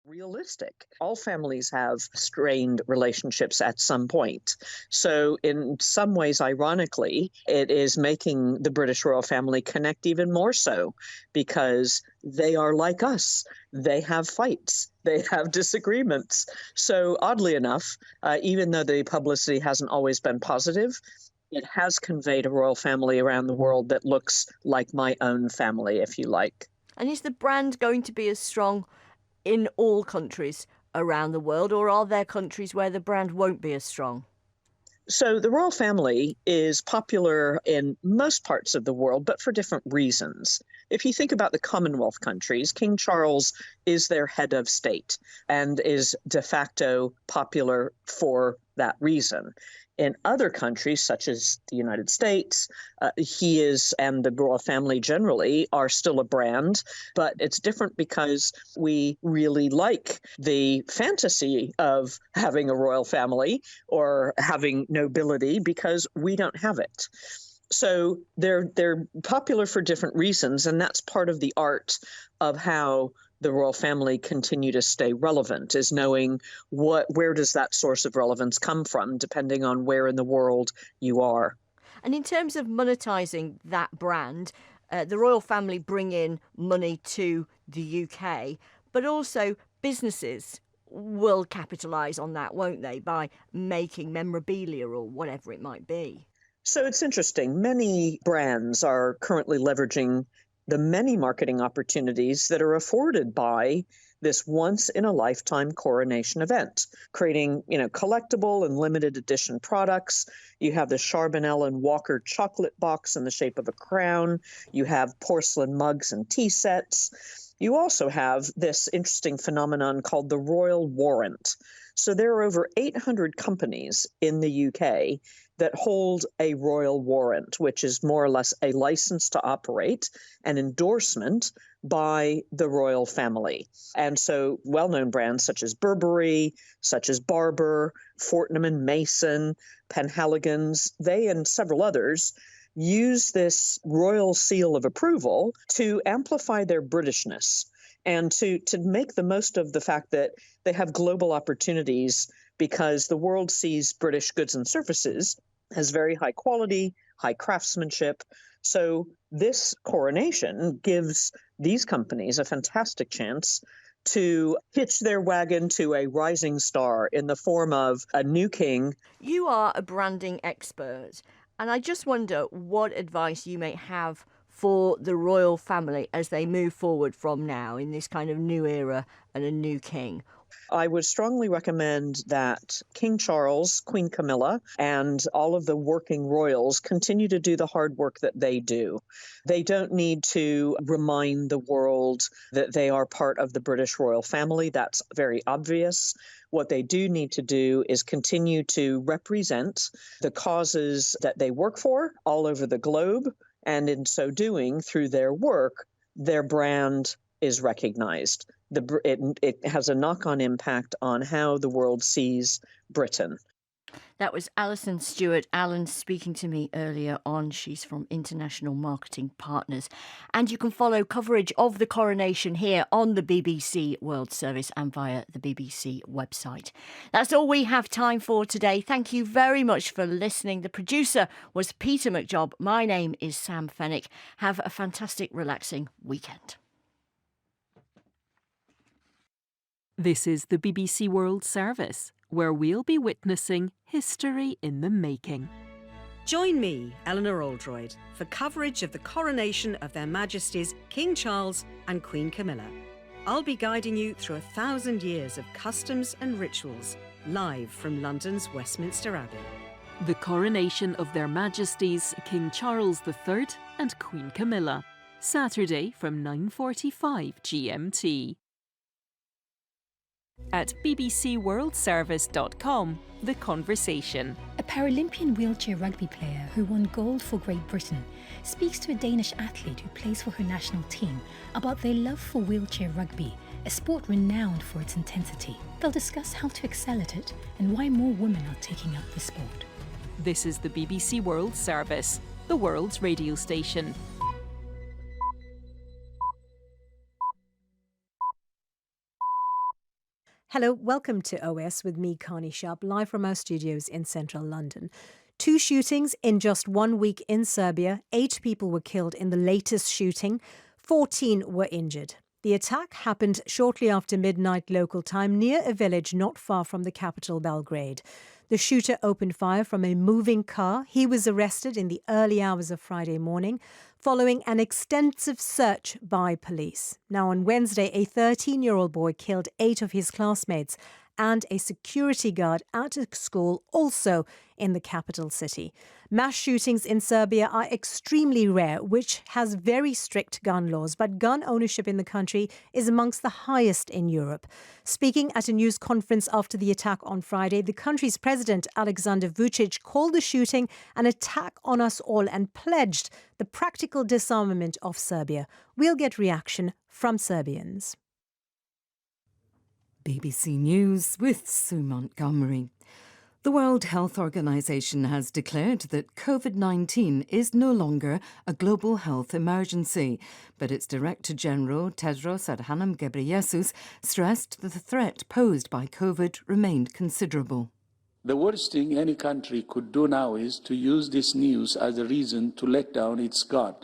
realistic. All families have strained relationships at some point. So, in some ways, ironically, it is making the British royal family connect even more so because they are like us. They have fights, they have disagreements. So, oddly enough, even though the publicity hasn't always been positive, it has conveyed a royal family around the world that looks like my own family, if you like. And is the brand going to be as strong in all countries around the world, or are there countries where the brand won't be as strong? So the royal family is popular in most parts of the world, but for different reasons. If you think about the Commonwealth countries, King Charles is their head of state and is de facto popular for that reason. In other countries, such as the United States, he is, and the royal family generally, are still a brand, but it's different because we really like the fantasy of having a royal family or having nobility because we don't have it. So they're popular for different reasons, and that's part of the art of how the royal family continue to stay relevant, is knowing where does that source of relevance come from, depending on where in the world you are. And in terms of monetising that brand, the royal family bring in money to the UK, but also businesses will capitalise on that, won't they, by making memorabilia or whatever it might be? So it's interesting. Many brands are currently leveraging the many marketing opportunities that are afforded by this once-in-a-lifetime coronation event, creating, collectible and limited edition products. You have the Charbonnel and Walker chocolate box in the shape of a crown. You have porcelain mugs and tea sets. You also have this interesting phenomenon called the Royal Warrant. So there are over 800 companies in the UK that hold a royal warrant, which is more or less a license to operate, an endorsement by the royal family. And so well-known brands such as Burberry, such as Barbour, Fortnum and Mason, Penhaligon's, they and several others use this royal seal of approval to amplify their Britishness and to make the most of the fact that they have global opportunities because the world sees British goods and services as very high quality, high craftsmanship. So this coronation gives these companies a fantastic chance to hitch their wagon to a rising star in the form of a new king. You are a branding expert, and I just wonder what advice you may have for the royal family as they move forward from now in this kind of new era and a new king. I would strongly recommend that King Charles, Queen Camilla, and all of the working royals continue to do the hard work that they do. They don't need to remind the world that they are part of the British royal family. That's very obvious. What they do need to do is continue to represent the causes that they work for all over the globe. And in so doing, through their work, their brand is recognized. It has a knock-on impact on how the world sees Britain. That was Alison Stewart-Allen speaking to me earlier on. She's from International Marketing Partners. And you can follow coverage of the coronation here on the BBC World Service and via the BBC website. That's all we have time for today. Thank you very much for listening. The producer was Peter McJob. My name is Sam Fennick. Have a fantastic, relaxing weekend. This is the BBC World Service, where we'll be witnessing history in the making. Join me, Eleanor Oldroyd, for coverage of the coronation of Their Majesties King Charles and Queen Camilla. I'll be guiding you through 1,000 years of customs and rituals, live from London's Westminster Abbey. The coronation of Their Majesties King Charles III and Queen Camilla, Saturday from 9:45 GMT. At bbcworldservice.com, The Conversation. A Paralympian wheelchair rugby player who won gold for Great Britain speaks to a Danish athlete who plays for her national team about their love for wheelchair rugby, a sport renowned for its intensity. They'll discuss how to excel at it and why more women are taking up the sport. This is the BBC World Service, the world's radio station. Hello, welcome to OS with me, Connie Sharp, live from our studios in central London. 2 shootings in just 1 week in Serbia. 8 people were killed in the latest shooting. 14 were injured. The attack happened shortly after midnight local time near a village not far from the capital, Belgrade. The shooter opened fire from a moving car. He was arrested in the early hours of Friday morning, following an extensive search by police. Now, on Wednesday, a 13-year-old boy killed 8 of his classmates and a security guard at a school also in the capital city. Mass shootings in Serbia are extremely rare, which has very strict gun laws, but gun ownership in the country is amongst the highest in Europe. Speaking at a news conference after the attack on Friday, the country's president, Alexander Vučić, called the shooting an attack on us all and pledged the practical disarmament of Serbia. We'll get reaction from Serbians. BBC News with Sue Montgomery. The World Health Organization has declared that COVID-19 is no longer a global health emergency, but its Director General Tedros Adhanom Ghebreyesus stressed that the threat posed by COVID remained considerable. The worst thing any country could do now is to use this news as a reason to let down its guard.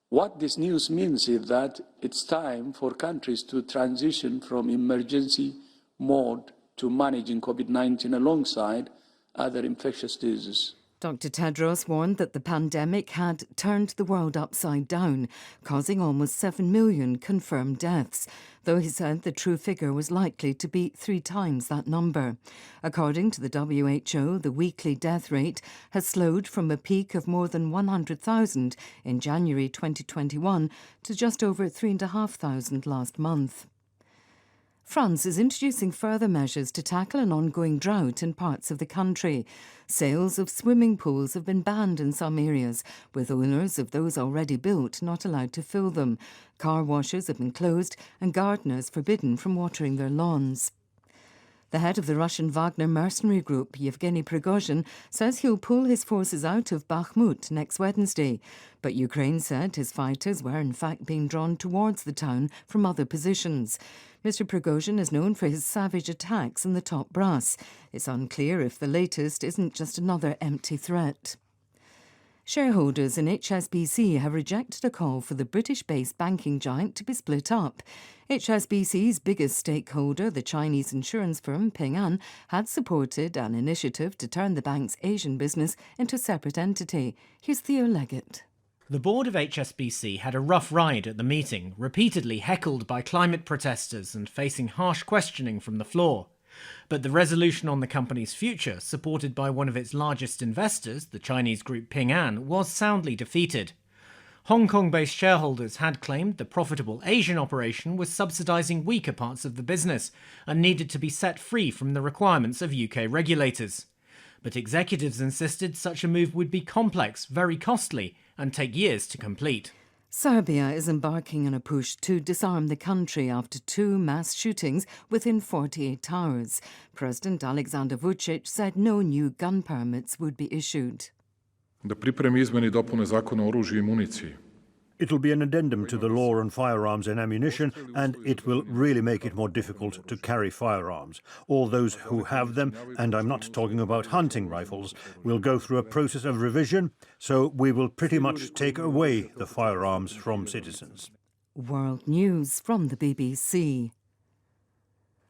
What this news means is that it's time for countries to transition from emergency mode to managing COVID-19 alongside other infectious diseases. Dr. Tedros warned that the pandemic had turned the world upside down, causing almost 7 million confirmed deaths, though he said the true figure was likely to be 3 times that number. According to the WHO, the weekly death rate has slowed from a peak of more than 100,000 in January 2021 to just over 3,500 last month. France is introducing further measures to tackle an ongoing drought in parts of the country. Sales of swimming pools have been banned in some areas, with owners of those already built not allowed to fill them. Car washes have been closed and gardeners forbidden from watering their lawns. The head of the Russian Wagner mercenary group, Yevgeny Prigozhin, says he'll pull his forces out of Bakhmut next Wednesday. But Ukraine said his fighters were in fact being drawn towards the town from other positions. Mr. Prigozhin is known for his savage attacks in the top brass. It's unclear if the latest isn't just another empty threat. Shareholders in HSBC have rejected a call for the British-based banking giant to be split up. HSBC's biggest stakeholder, the Chinese insurance firm Ping An, had supported an initiative to turn the bank's Asian business into a separate entity. Here's Theo Leggett. The board of HSBC had a rough ride at the meeting, repeatedly heckled by climate protesters and facing harsh questioning from the floor. But the resolution on the company's future, supported by one of its largest investors, the Chinese group Ping An, was soundly defeated. Hong Kong-based shareholders had claimed the profitable Asian operation was subsidising weaker parts of the business and needed to be set free from the requirements of UK regulators. But executives insisted such a move would be complex, very costly, and take years to complete. Serbia is embarking on a push to disarm the country after 2 mass shootings within 48 hours. President Alexander Vučić said no new gun permits would be issued. Da pripremi izmene i dopune Zakona o oružju i municiji. It'll be an addendum to the law on firearms and ammunition, and it will really make it more difficult to carry firearms. All those who have them, and I'm not talking about hunting rifles, will go through a process of revision, so we will pretty much take away the firearms from citizens. World News from the BBC.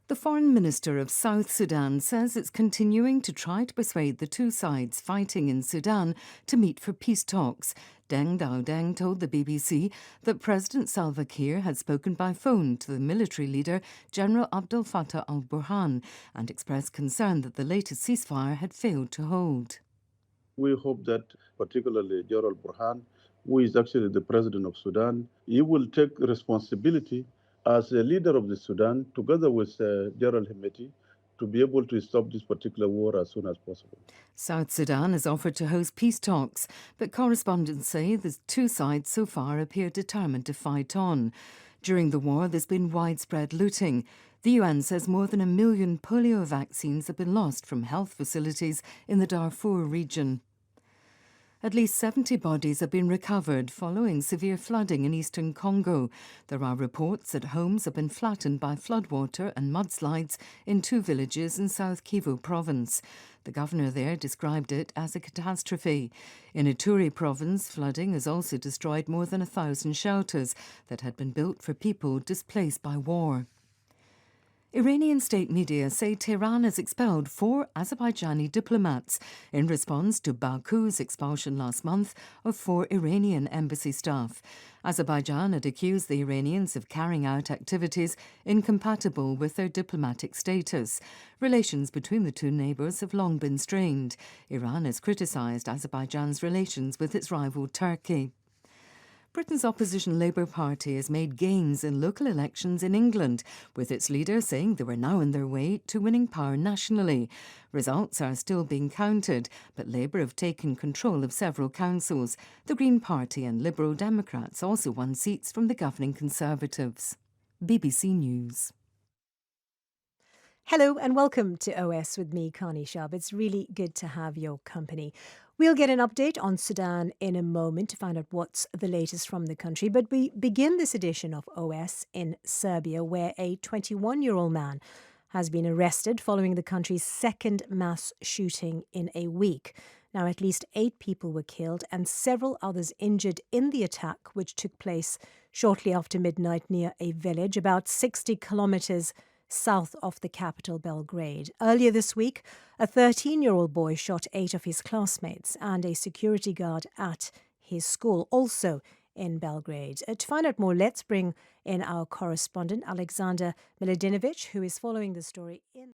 The Foreign Minister of South Sudan says it's continuing to try to persuade the 2 sides fighting in Sudan to meet for peace talks. Deng Dao Deng told the BBC that President Salva Kiir had spoken by phone to the military leader, General Abdel Fattah al-Burhan, and expressed concern that the latest ceasefire had failed to hold. We hope that particularly General Burhan, who is actually the president of Sudan, he will take responsibility as a leader of the Sudan, together with General Hemeti, to be able to stop this particular war as soon as possible. South Sudan has offered to host peace talks, but correspondents say the 2 sides so far appear determined to fight on. During the war, there's been widespread looting. The UN says more than 1 million polio vaccines have been lost from health facilities in the Darfur region. At least 70 bodies have been recovered following severe flooding in eastern Congo. There are reports that homes have been flattened by floodwater and mudslides in 2 villages in South Kivu province. The governor there described it as a catastrophe. In Ituri province, flooding has also destroyed more than 1,000 shelters that had been built for people displaced by war. Iranian state media say Tehran has expelled 4 Azerbaijani diplomats in response to Baku's expulsion last month of 4 Iranian embassy staff. Azerbaijan had accused the Iranians of carrying out activities incompatible with their diplomatic status. Relations between the two neighbours have long been strained. Iran has criticised Azerbaijan's relations with its rival Turkey. Britain's opposition Labour Party has made gains in local elections in England, with its leader saying they were now on their way to winning power nationally. Results are still being counted, but Labour have taken control of several councils. The Green Party and Liberal Democrats also won seats from the governing Conservatives. BBC News. Hello and welcome to OS with me, Connie Sharp. It's really good to have your company. We'll get an update on Sudan in a moment to find out what's the latest from the country. But we begin this edition of OS in Serbia, where a 21-year-old man has been arrested following the country's second mass shooting in a week. Now, at least 8 people were killed and several others injured in the attack, which took place shortly after midnight near a village about 60 kilometers south of the capital, Belgrade. Earlier this week, a 13-year-old boy shot 8 of his classmates and a security guard at his school, also in Belgrade. To find out more, let's bring in our correspondent, Alexander Miladinovic, who is following the story in